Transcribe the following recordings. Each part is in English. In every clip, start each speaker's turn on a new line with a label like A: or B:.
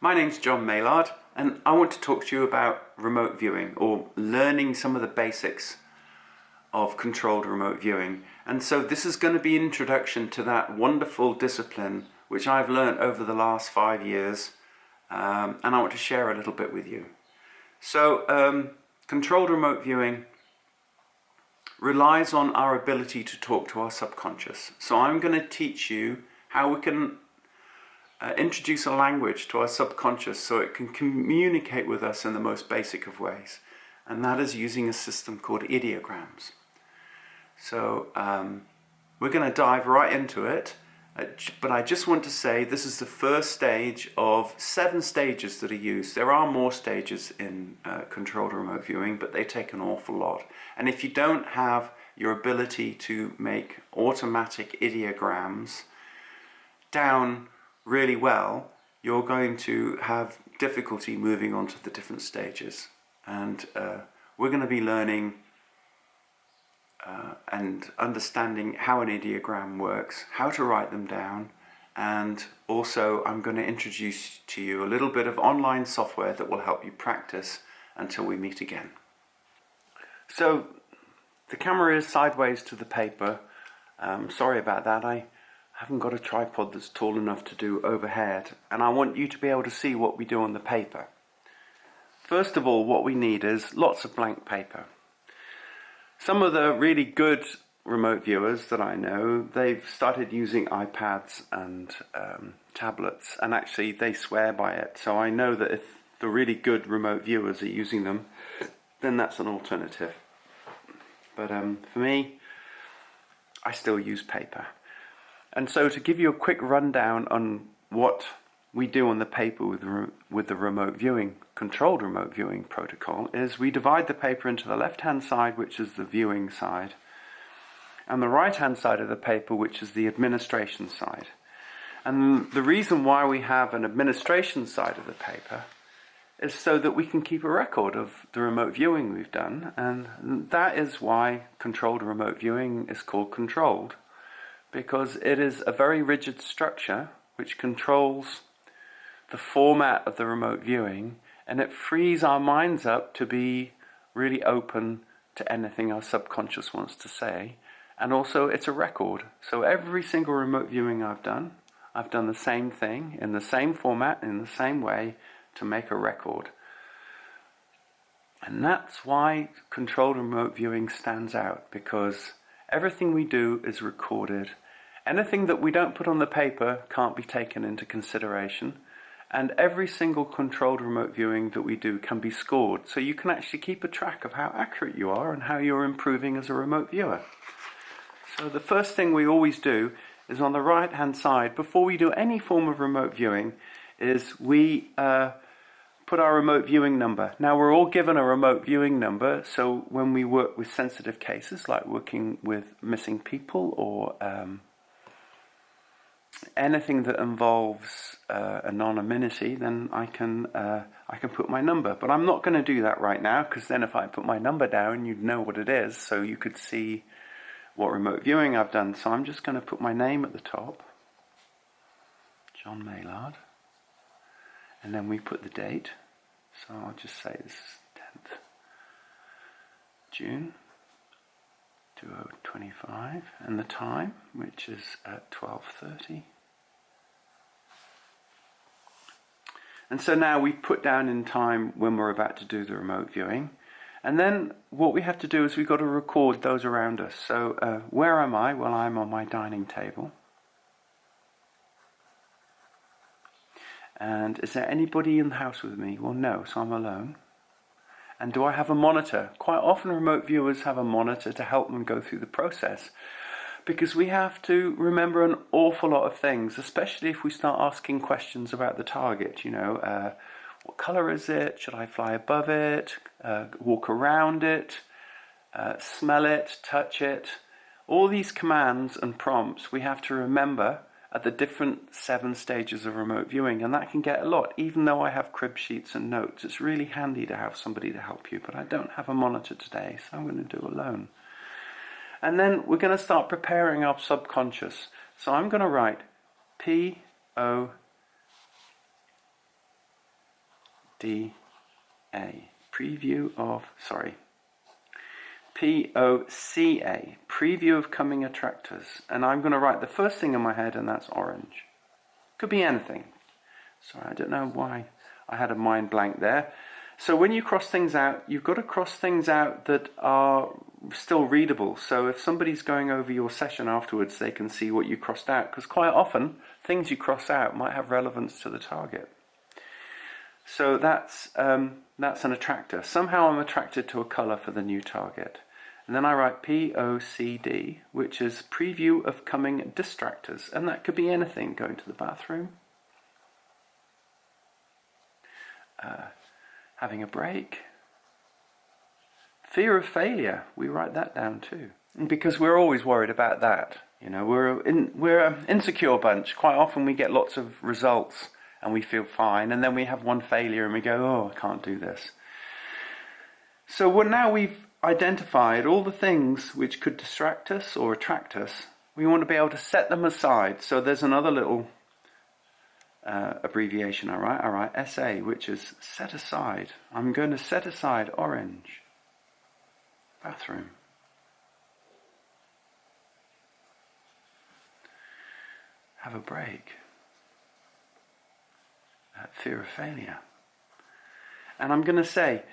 A: My name's John Maillard, and I want to talk to you about remote viewing, or learning some of the basics of controlled remote viewing. And so this is going to be an introduction to that wonderful discipline which I've learned over the last 5 years, and I want to share a little bit with you. So controlled remote viewing relies on our ability to talk to our subconscious. So I'm going to teach you how we can introduce a language to our subconscious so it can communicate with us in the most basic of ways, and that is using a system called ideograms. So we're going to dive right into it, but I just want to say this is the first stage of 7 stages that are used. There are more stages in controlled remote viewing, but they take an awful lot. And if you don't have your ability to make automatic ideograms down really well, you're going to have difficulty moving on to the different stages. And we're going to be learning and understanding how an ideogram works, how to write them down, and also I'm going to introduce to you a little bit of online software that will help you practice until we meet again. So the camera is sideways to the paper. Sorry about that. I haven't got a tripod that's tall enough to do overhead, and I want you to be able to see what we do on the paper. First of all, what we need is lots of blank paper. Some of the really good remote viewers that I know, they've started using iPads and tablets, and actually they swear by it. So I know that if the really good remote viewers are using them, then that's an alternative. But for me, I still use paper. And so to give you a quick rundown on what we do on the paper with the remote viewing, controlled remote viewing protocol, is we divide the paper into the left-hand side, which is the viewing side, and the right-hand side of the paper, which is the administration side. And the reason why we have an administration side of the paper is so that we can keep a record of the remote viewing we've done, and that is why controlled remote viewing is called controlled, because it is a very rigid structure which controls the format of the remote viewing, and it frees our minds up to be really open to anything our subconscious wants to say. And also it's a record. So every single remote viewing I've done the same thing in the same format, in the same way, to make a record. And that's why controlled remote viewing stands out, because everything we do is recorded. Anything that we don't put on the paper can't be taken into consideration. And every single controlled remote viewing that we do can be scored. So you can actually keep a track of how accurate you are and how you're improving as a remote viewer. So the first thing we always do is on the right hand side, before we do any form of remote viewing, is we put our remote viewing number. Now we're all given a remote viewing number, so when we work with sensitive cases, like working with missing people or anything that involves anonymity, then I can put my number. But I'm not going to do that right now, because then if I put my number down, you'd know what it is, so you could see what remote viewing I've done. So I'm just going to put my name at the top, John Maillard, and then we put the date. So I'll just say this is 10th June 2025, and the time, which is at 12:30. And so now we've put down in time when we're about to do the remote viewing. And then what we have to do is we've got to record those around us. So where am I? Well, I'm on my dining table. And is there anybody in the house with me? Well, no, so I'm alone. And do I have a monitor? Quite often remote viewers have a monitor to help them go through the process, because we have to remember an awful lot of things, especially if we start asking questions about the target. What color is it? Should I fly above it? Walk around it? Smell it? Touch it? All these commands and prompts we have to remember at the different 7 stages of remote viewing, and that can get a lot. Even though I have crib sheets and notes, it's really handy to have somebody to help you, but I don't have a monitor today, so I'm going to do alone. And then we're going to start preparing our subconscious. So I'm going to write P-O Preview of, P-O-C-A, preview of coming attractors. And I'm going to write the first thing in my head, and that's orange. Could be anything. Sorry, I don't know why I had a mind blank there. So when you cross things out, you've got to cross things out that are still readable. So if somebody's going over your session afterwards, they can see what you crossed out, because quite often things you cross out might have relevance to the target. So that's an attractor. Somehow I'm attracted to a color for the new target. And then I write P-O-C-D, which is preview of coming distractors. And that could be anything, going to the bathroom, having a break, fear of failure. We write that down too, because we're always worried about that. You know, we're an insecure bunch. Quite often we get lots of results and we feel fine, and then we have one failure and we go, oh, I can't do this. So now we've identified all the things which could distract us or attract us. We want to be able to set them aside. So there's another little abbreviation I write SA, which is set aside. I'm going to set aside orange. Bathroom. Have a break. Fear of failure. And I'm going to say,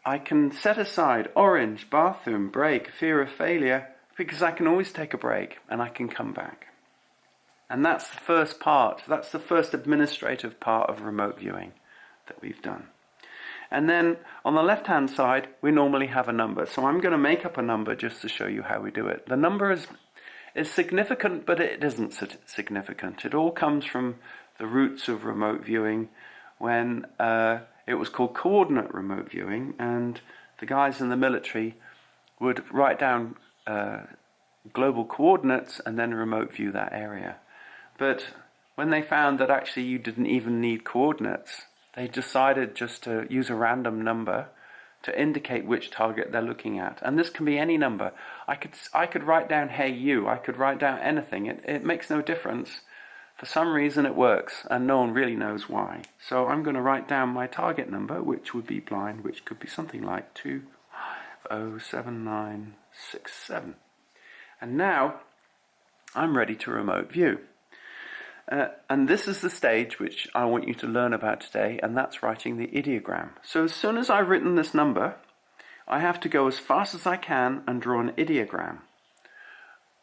A: I can set aside orange, bathroom, break, fear of failure, because I can always take a break and I can come back. And that's the first part, that's the first administrative part of remote viewing that we've done. And then on the left-hand side, we normally have a number. So I'm going to make up a number just to show you how we do it. The number is significant, but it isn't significant. It all comes from the roots of remote viewing when it was called coordinate remote viewing, and the guys in the military would write down global coordinates and then remote view that area. But when they found that actually you didn't even need coordinates, they decided just to use a random number to indicate which target they're looking at. And this can be any number. I could write down, hey you, I could write down anything. It makes no difference. For some reason it works, and no one really knows why. So I'm going to write down my target number, which would be blind, which could be something like 2507967. And now I'm ready to remote view. And this is the stage which I want you to learn about today, and that's writing the ideogram. So as soon as I've written this number, I have to go as fast as I can and draw an ideogram.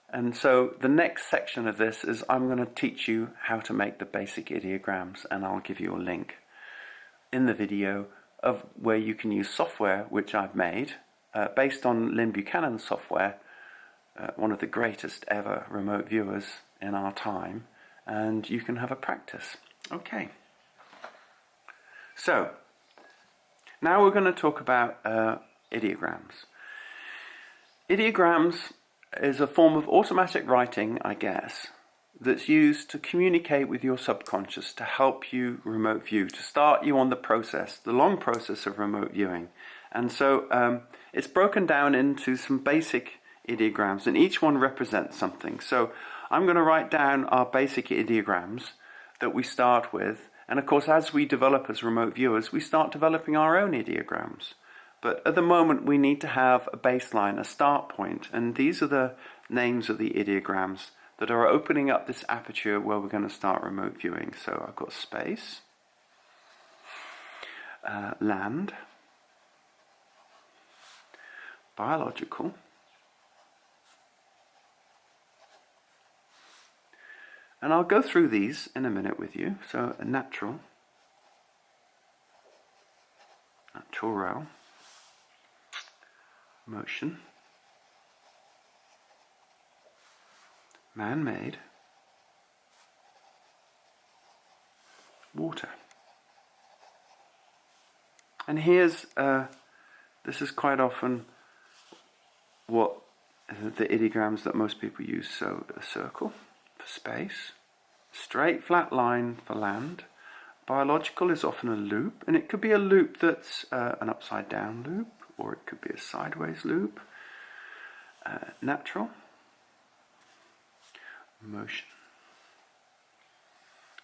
A: And so the next section of this is I'm going to teach you how to make the basic ideograms, and I'll give you a link in the video of where you can use software which I've made based on Lynn Buchanan's software, one of the greatest ever remote viewers in our time, and you can have a practice. Okay. So now we're going to talk about ideograms. Ideograms is a form of automatic writing, I guess, that's used to communicate with your subconscious to help you remote view, to start you on the process, the long process of remote viewing. And so it's broken down into some basic ideograms, and each one represents something. So I'm going to write down our basic ideograms that we start with. And of course, as we develop as remote viewers, we start developing our own ideograms. But at the moment, we need to have a baseline, a start point. And these are the names of the ideograms that are opening up this aperture where we're going to start remote viewing. So I've got space, land, biological, and I'll go through these in a minute with you. So a natural, natural, motion, man-made, water. And here's, this is quite often what the ideograms that most people use. So a circle for space, straight flat line for land. Biological is often a loop, and it could be a loop that's an upside down loop, or it could be a sideways loop. Natural, motion,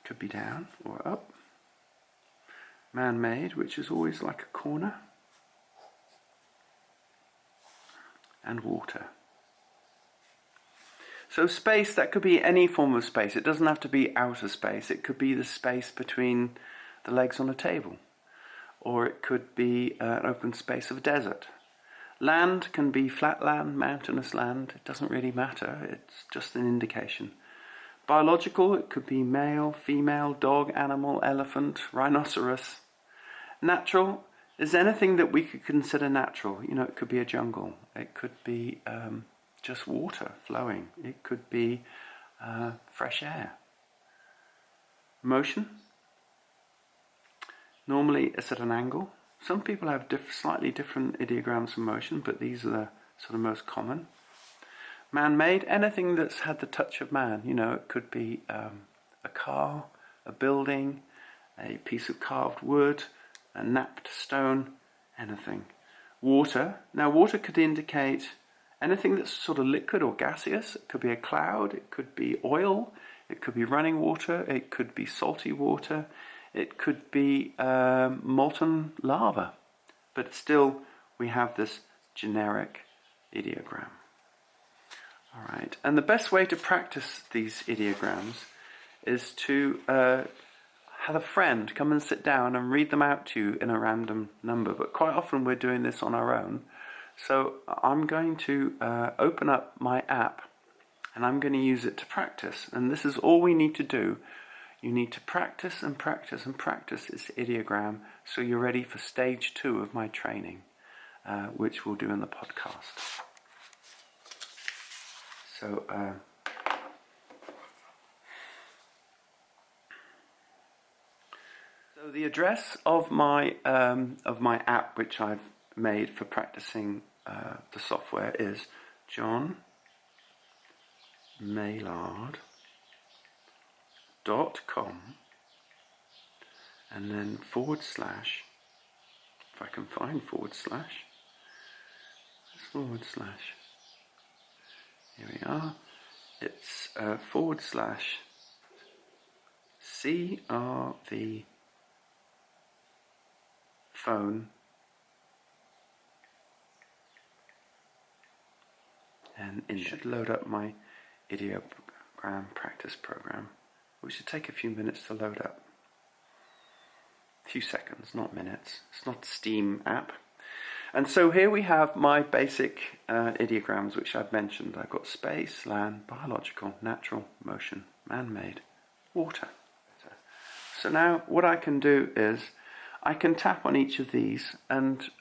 A: could be down or up. man-made, which is always like a corner, and water. So space, that could be any form of space. It doesn't have to be outer space. It could be the space between the legs on a table, or it could be an open space of a desert. Land can be flat land, mountainous land. It doesn't really matter. It's just an indication. Biological, it could be male, female, dog, animal, elephant, rhinoceros. Natural is anything that we could consider natural. You know, it could be a jungle. It could be just water flowing. It could be fresh air. Motion. Normally it's at an angle. Some people have slightly different ideograms for motion, but these are the sort of most common. Man-made, anything that's had the touch of man. You know, it could be a car, a building, a piece of carved wood, a napped stone, anything. Water. Now, water could indicate anything that's sort of liquid or gaseous. It could be a cloud, it could be oil, it could be running water, it could be salty water, it could be molten lava. But still, we have this generic ideogram. All right, and the best way to practice these ideograms is to have a friend come and sit down and read them out to you in a random number. But quite often we're doing this on our own. So I'm going to open up my app and I'm going to use it to practice. And this is all we need to do. You need to practice and practice and practice this ideogram so you're ready for stage 2 of my training, which we'll do in the podcast. So the address of my app, which I've made for practicing the software, is johnmaillard.com, and then / if I can find / here we are. It's / CRV phone and it should load up my ideogram practice program, which should take a few minutes to load up. A few seconds, not minutes. It's not the Steam app. And so here we have my basic ideograms, which I've mentioned. I've got space, land, biological, natural, motion, man-made, water. So now what I can do is I can tap on each of these and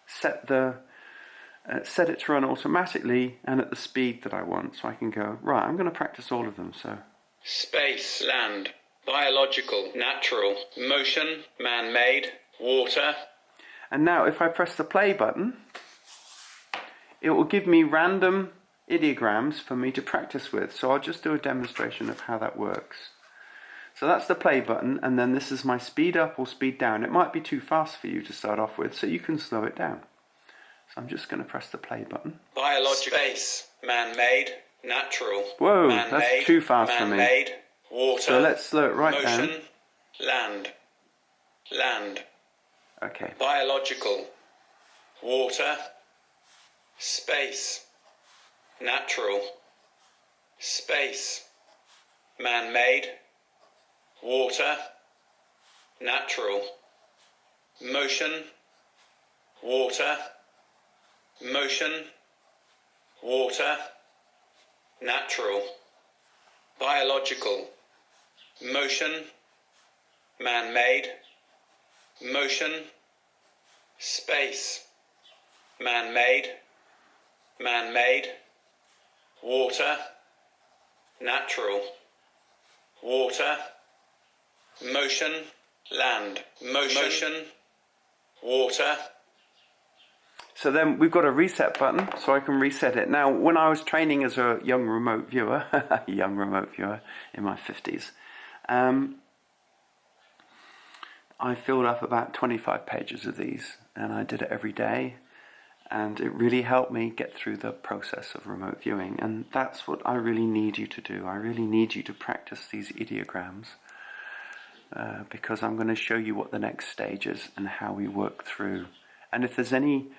A: set it to run automatically and at the speed that I want. So I can go, right, I'm going to practice all of them. So space, land, biological, natural, motion, man-made, water. And now if I press the play button, it will give me random ideograms for me to practice with. So I'll just do a demonstration of how that works. So that's the play button, and then this is my speed up or speed down. It might be too fast for you to start off with, so you can slow it down. So I'm just going to press the play button. Biological, space, man-made, natural, whoa, man-made, that's too fast for me. Man-made, water, so let's slow it right down. Motion, land. Okay. Biological, water, space, natural, space, man-made, water, natural, motion, water, natural, biological, motion, man-made, motion, space, man-made, water, natural, water, motion, land, motion, water. So then we've got a reset button, so I can reset it. Now, when I was training as a young remote viewer in my 50s, I filled up about 25 pages of these, and I did it every day, and it really helped me get through the process of remote viewing. And that's what I really need you to do. I really need you to practice these ideograms because I'm going to show you what the next stage is and how we work through. And if there's any,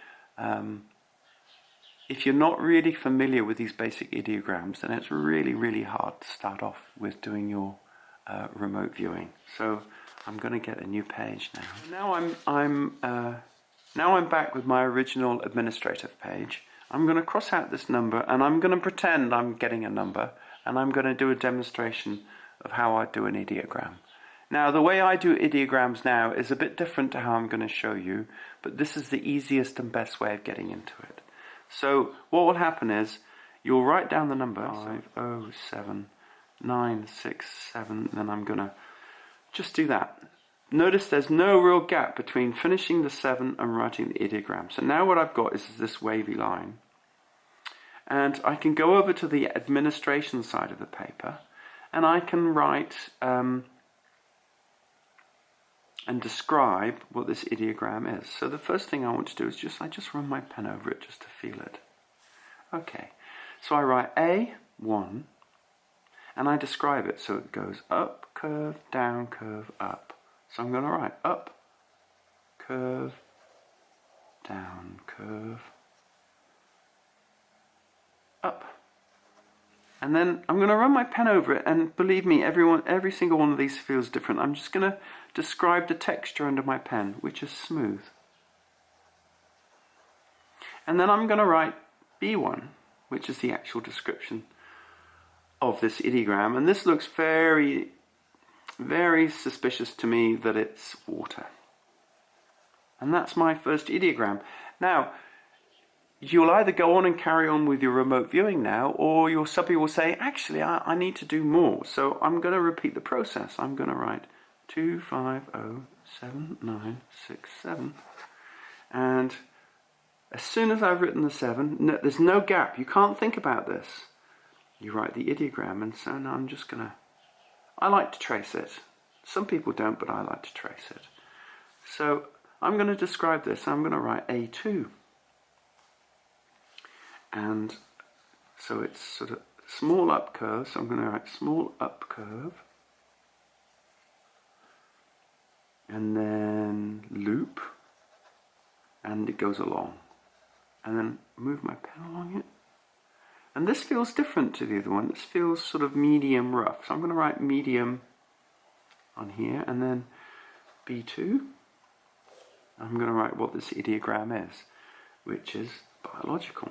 A: if you're not really familiar with these basic ideograms, then it's really, really hard to start off with doing your remote viewing. So I'm going to get a new page now. Now I'm back with my original administrative page. I'm going to cross out this number and I'm going to pretend I'm getting a number, and I'm going to do a demonstration of how I do an ideogram. Now, the way I do ideograms now is a bit different to how I'm going to show you, but this is the easiest and best way of getting into it. So what will happen is you'll write down the number 507967, and then I'm going to just do that. Notice there's no real gap between finishing the 7 and writing the ideogram. So now what I've got is this wavy line. And I can go over to the administration side of the paper, and I can write and describe what this ideogram is. So the first thing I want to do is I just run my pen over it just to feel it. Okay, so I write A1, and I describe it. So it goes up, curve, down, curve, up. So I'm going to write up, curve, down, curve, up. And then I'm going to run my pen over it, and believe me, every single one of these feels different. I'm just going to describe the texture under my pen, which is smooth. And then I'm going to write B1, which is the actual description of this ideogram. And this looks very, very suspicious to me that it's water. And that's my first ideogram. Now, you'll either go on and carry on with your remote viewing now, or your subby will say, actually, I need to do more. So I'm going to repeat the process. I'm going to write 2507967. And as soon as I've written the 7, there's no gap. You can't think about this. You write the ideogram, and so now I'm just going to, I like to trace it. Some people don't, but I like to trace it. So I'm going to describe this. I'm going to write A2. And so it's sort of small up curve, so I'm going to write small up curve, and then loop, and it goes along, and then move my pen along it. And this feels different to the other one. This feels sort of medium rough, so I'm going to write medium on here, and then B2. I'm going to write what this ideogram is, which is biological.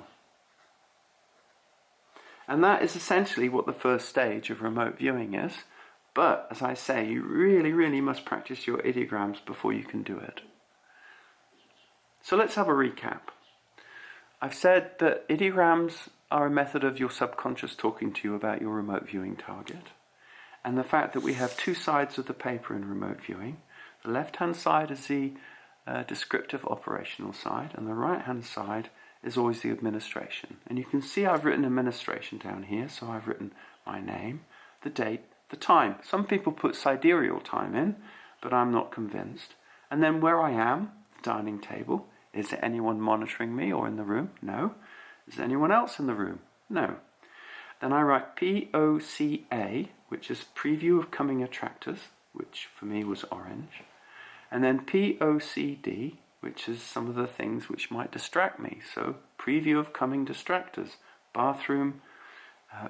A: And that is essentially what the first stage of remote viewing is. But, as I say, you really, really must practice your ideograms before you can do it. So let's have a recap. I've said that ideograms are a method of your subconscious talking to you about your remote viewing target. And the fact that we have two sides of the paper in remote viewing. The left-hand side is the descriptive operational side, and the right-hand side is always the administration. And you can see I've written administration down here, so I've written my name, the date, the time. Some people put sidereal time in, but I'm not convinced. And then where I am, the dining table. Is there anyone monitoring me or in the room? No. Is there anyone else in the room? No. Then I write POCA, which is preview of coming attractors, which for me was orange. And then POCD, which is some of the things which might distract me. So, preview of coming distractors, bathroom,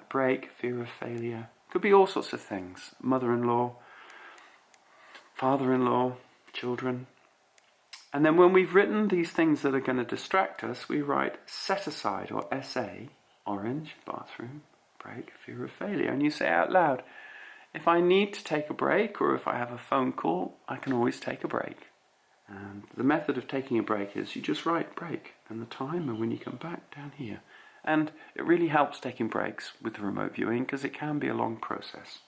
A: break, fear of failure. Could be all sorts of things. Mother-in-law, father-in-law, children. And then when we've written these things that are going to distract us, we write set aside, or SA, orange, bathroom, break, fear of failure. And you say out loud, if I need to take a break, or if I have a phone call, I can always take a break. And the method of taking a break is you just write break and the time and when you come back down here. And it really helps taking breaks with the remote viewing because it can be a long process.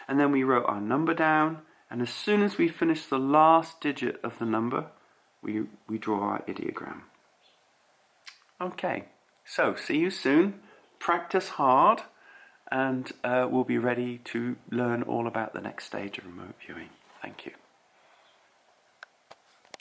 A: And then we wrote our number down, and as soon as we finish the last digit of the number, we draw our ideogram. Okay, so see you soon. Practice hard, and we'll be ready to learn all about the next stage of remote viewing. Thank you.